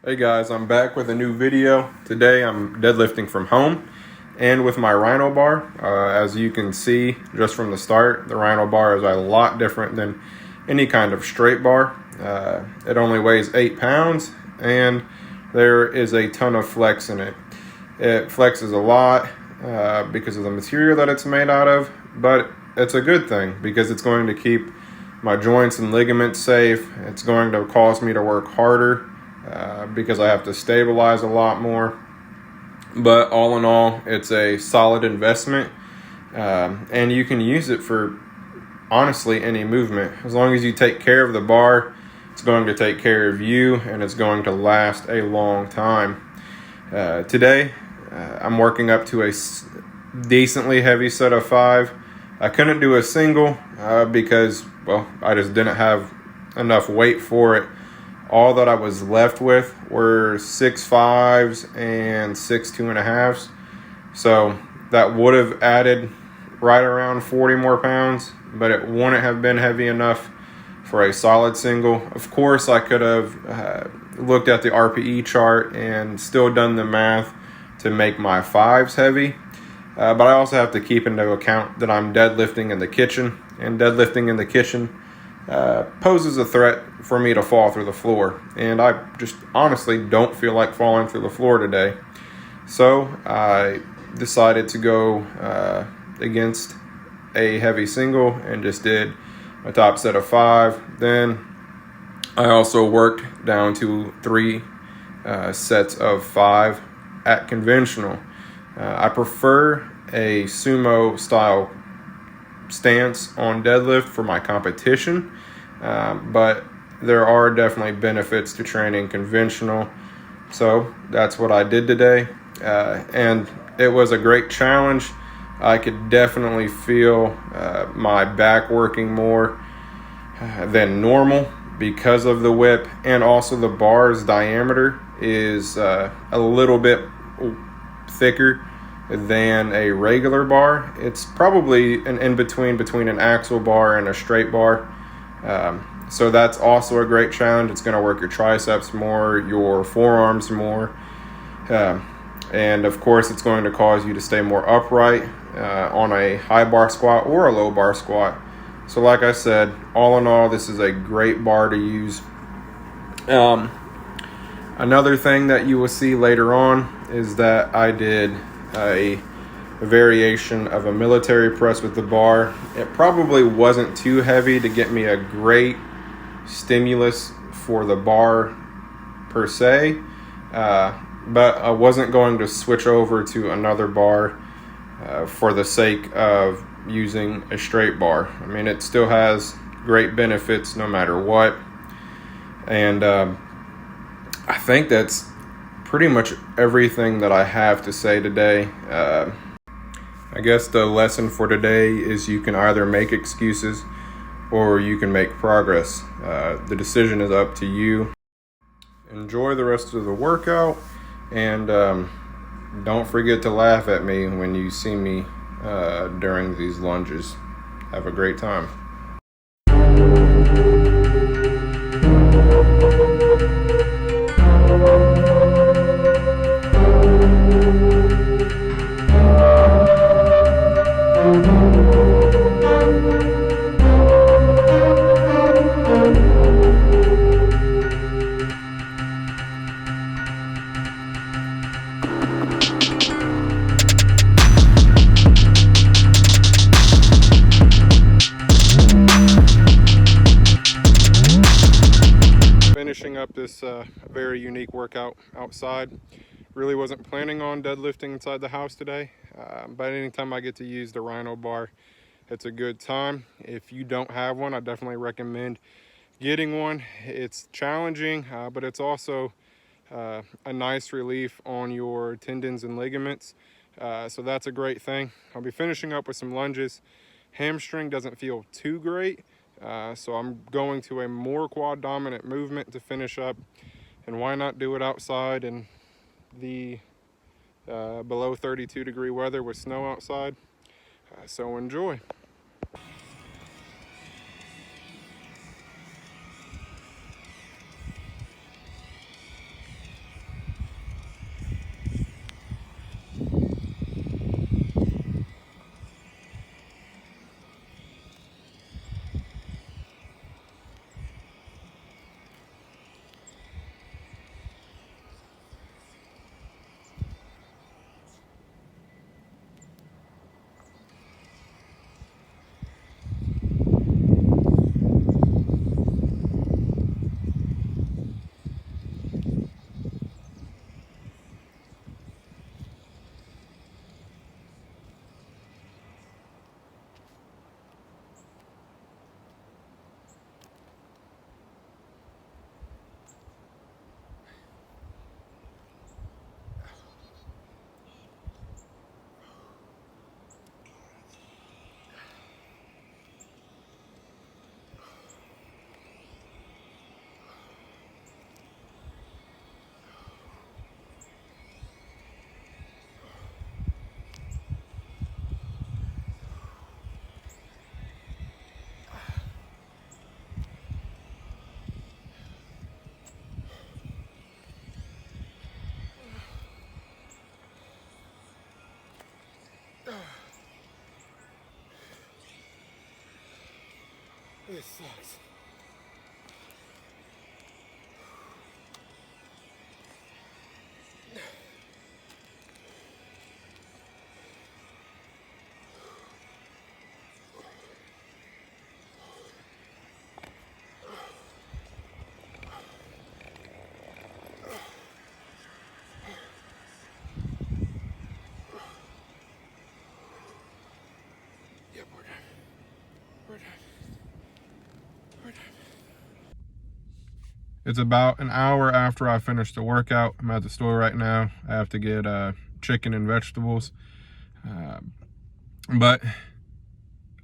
Hey guys, I'm back with a new video. Today I'm deadlifting from home and with my Rhino bar. As you can see just from the start, the Rhino bar is a lot different than any kind of straight bar. It only weighs 8 pounds and there is a ton of flex in it. It flexes a lot because of the material that it's made out of, but it's a good thing because it's going to keep my joints and ligaments safe. It's going to cause me to work harder because I have to stabilize a lot more. But all in all, it's a solid investment, and you can use it for honestly any movement. As long as you take care of the bar, it's going to take care of you, and it's going to last a long time. Today, I'm working up to a decently heavy set of 5. I couldn't do a single because, well, I just didn't have enough weight for it. All that I was left with were 6 5s and 6 2.5s. So that would have added right around 40 more pounds, but it wouldn't have been heavy enough for a solid single. Of course, I could have looked at the RPE chart and still done the math to make my 5s heavy. But I also have to keep into account that I'm deadlifting in the kitchen, and deadlifting in the kitchen poses a threat for me to fall through the floor, and I just honestly don't feel like falling through the floor today. So I decided to go against a heavy single and just did a top set of 5. Then I also worked down to 3 sets of 5 at conventional. I prefer a sumo style stance on deadlift for my competition, but there are definitely benefits to training conventional. So that's what I did today, and it was a great challenge. I could definitely feel my back working more than normal because of the whip, and also the bar's diameter is a little bit thicker than a regular bar. It's probably an in-between between an axle bar and a straight bar. So that's also a great challenge. It's going to work your triceps more, your forearms more. And of course, it's going to cause you to stay more upright on a high bar squat or a low bar squat. So like I said, all in all, this is a great bar to use. Another thing that you will see later on is that I did a variation of a military press with the bar. It probably wasn't too heavy to get me a great stimulus for the bar per se, but I wasn't going to switch over to another bar for the sake of using a straight bar. I mean, it still has great benefits no matter what, and I think that's pretty much everything that I have to say today. I guess the lesson for today is you can either make excuses or you can make progress. The decision is up to you. Enjoy the rest of the workout, and don't forget to laugh at me when you see me during these lunges. Have a great time. Finishing up this very unique workout outside. Really wasn't planning on deadlifting inside the house today, but anytime I get to use the Rhino bar, it's a good time. If you don't have one, I definitely recommend getting one. It's challenging, but it's also a nice relief on your tendons and ligaments, so that's a great thing. I'll be finishing up with some lunges. Hamstring doesn't feel too great, so I'm going to a more quad dominant movement to finish up, and why not do it outside in the below 32 degree weather with snow outside. So enjoy. This sucks. Yep, we're done. We're done. We're done. It's about an hour after I finished the workout. I'm at the store right now. I have to get chicken and vegetables. But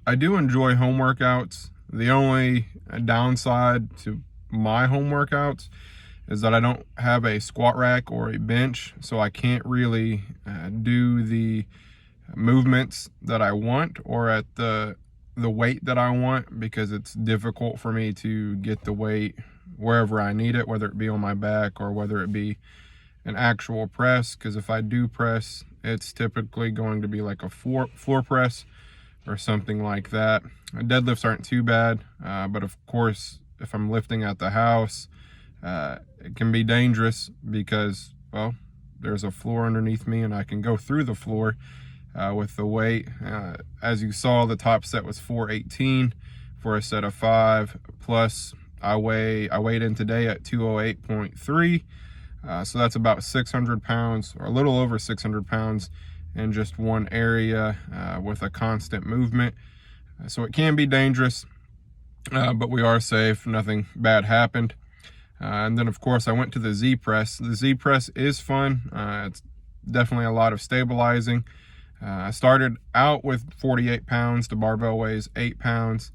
I do enjoy home workouts. The only downside to my home workouts is that I don't have a squat rack or a bench, so I can't really do the movements that I want or at the weight that I want, because it's difficult for me to get the weight wherever I need it, whether it be on my back or whether it be an actual press. Because if I do press, it's typically going to be like a floor press or something like that. Deadlifts aren't too bad, but of course, if I'm lifting at the house, it can be dangerous because, well, there's a floor underneath me and I can go through the floor with the weight. As you saw, the top set was 418 for a set of 5, plus I weighed in today at 208.3. So that's about 600 pounds, or a little over 600 pounds in just one area with a constant movement. So it can be dangerous, but we are safe. Nothing bad happened. And then, of course, I went to the Z press. The Z press is fun. It's definitely a lot of stabilizing. I started out with 48 pounds. The barbell weighs 8 pounds.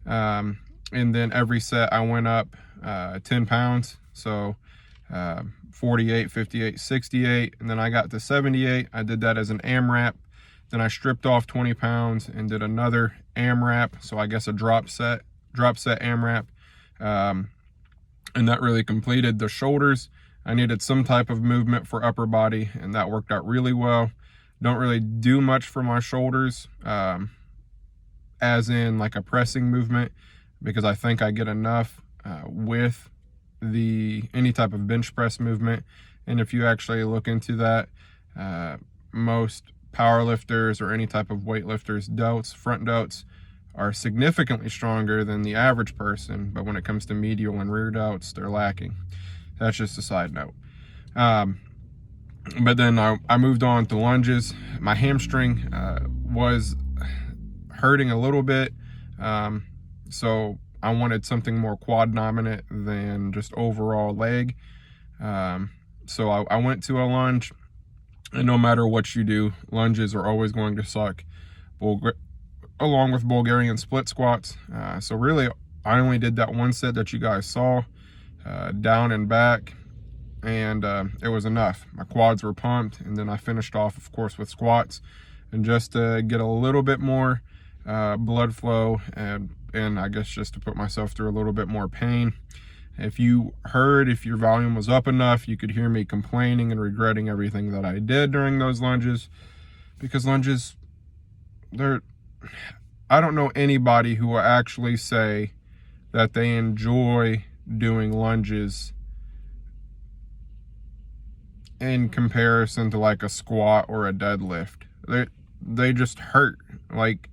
And then every set I went up 10 pounds. So 48, 58, 68. And then I got to 78. I did that as an AMRAP. Then I stripped off 20 pounds and did another AMRAP. So I guess a drop set AMRAP. And that really completed the shoulders. I needed some type of movement for upper body, and that worked out really well. Don't really do much for my shoulders, as in like a pressing movement, because I think I get enough with any type of bench press movement. And if you actually look into that, most power lifters or any type of weightlifters front delts are significantly stronger than the average person, but when it comes to medial and rear delts, they're lacking. That's just a side note. But then I moved on to lunges. My hamstring was hurting a little bit, so I wanted something more quad dominant than just overall leg. So I went to a lunge, and no matter what you do, lunges are always going to suck, along with Bulgarian split squats. So really, I only did that one set that you guys saw, down and back, and it was enough. My quads were pumped, and then I finished off, of course, with squats, and just to get a little bit more blood flow, and I guess just to put myself through a little bit more pain. If your volume was up enough, you could hear me complaining and regretting everything that I did during those lunges, because lunges, I don't know anybody who will actually say that they enjoy doing lunges in comparison to like a squat or a deadlift. They just hurt. Like,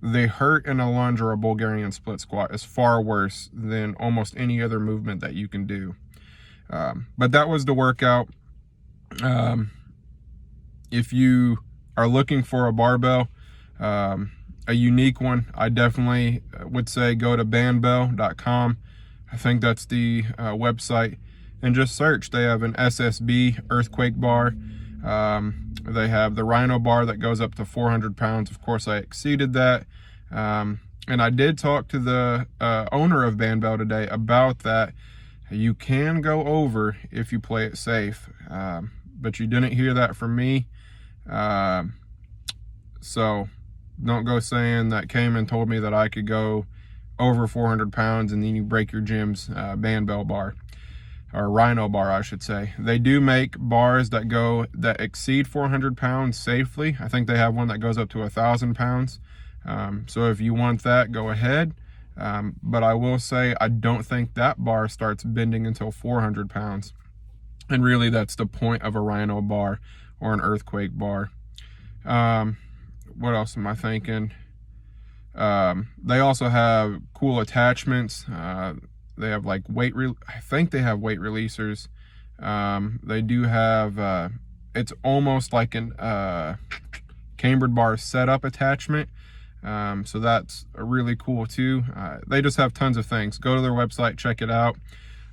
they hurt in a lunge or a Bulgarian split squat is far worse than almost any other movement that you can do. But that was the workout. If you are looking for a barbell, a unique one, I definitely would say go to bandbell.com. I think that's the website, and just search. They have an SSB earthquake bar. They have the Rhino bar that goes up to 400 pounds. Of course, I exceeded that. And I did talk to the owner of Bandbell today about that. You can go over if you play it safe, but you didn't hear that from me. So don't go saying that Cayman told me that I could go over 400 pounds and then you break your gym's Bandbell bar, or Rhino bar, I should say. They do make bars that exceed 400 pounds safely. I think they have one that goes up to 1,000 pounds. So if you want that, go ahead. But I will say I don't think that bar starts bending until 400 pounds. And really that's the point of a Rhino bar or an earthquake bar. What else am I thinking? They also have cool attachments. They have like I think they have weight releasers. They do have, it's almost like an cambered bar setup attachment. So that's really cool too. They just have tons of things. Go to their website, check it out.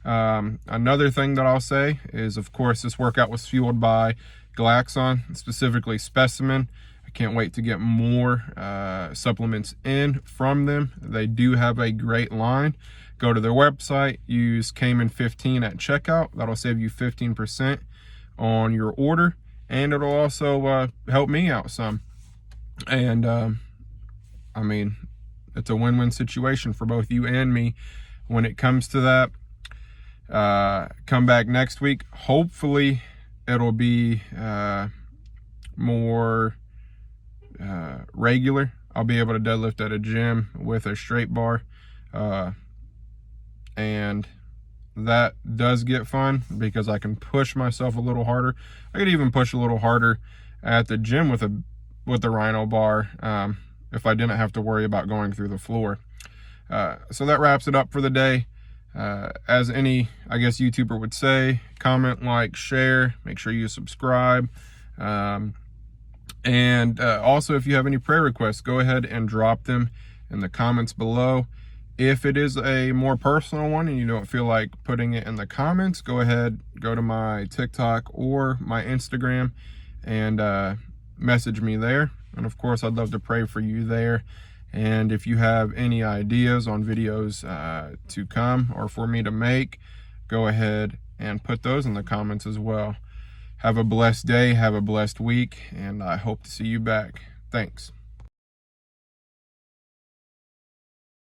Another thing that I'll say is, of course, this workout was fueled by Glaxon, specifically Specimen. I can't wait to get more supplements in from them. They do have a great line. Go to their website, use Cayman15 at checkout. That'll save you 15% on your order, and it'll also help me out some. And I mean, it's a win-win situation for both you and me when it comes to that. Come back next week. Hopefully it'll be more regular. I'll be able to deadlift at a gym with a straight bar, and that does get fun because I can push myself a little harder. I could even push a little harder at the gym with the Rhino bar, if I didn't have to worry about going through the floor. So that wraps it up for the day. As any, I guess, YouTuber would say, comment, like, share, make sure you subscribe. And also, if you have any prayer requests, go ahead and drop them in the comments below. If it is a more personal one and you don't feel like putting it in the comments, go ahead, go to my TikTok or my Instagram and message me there. And of course, I'd love to pray for you there. And if you have any ideas on videos to come or for me to make, go ahead and put those in the comments as well. Have a blessed day, have a blessed week, and I hope to see you back. Thanks.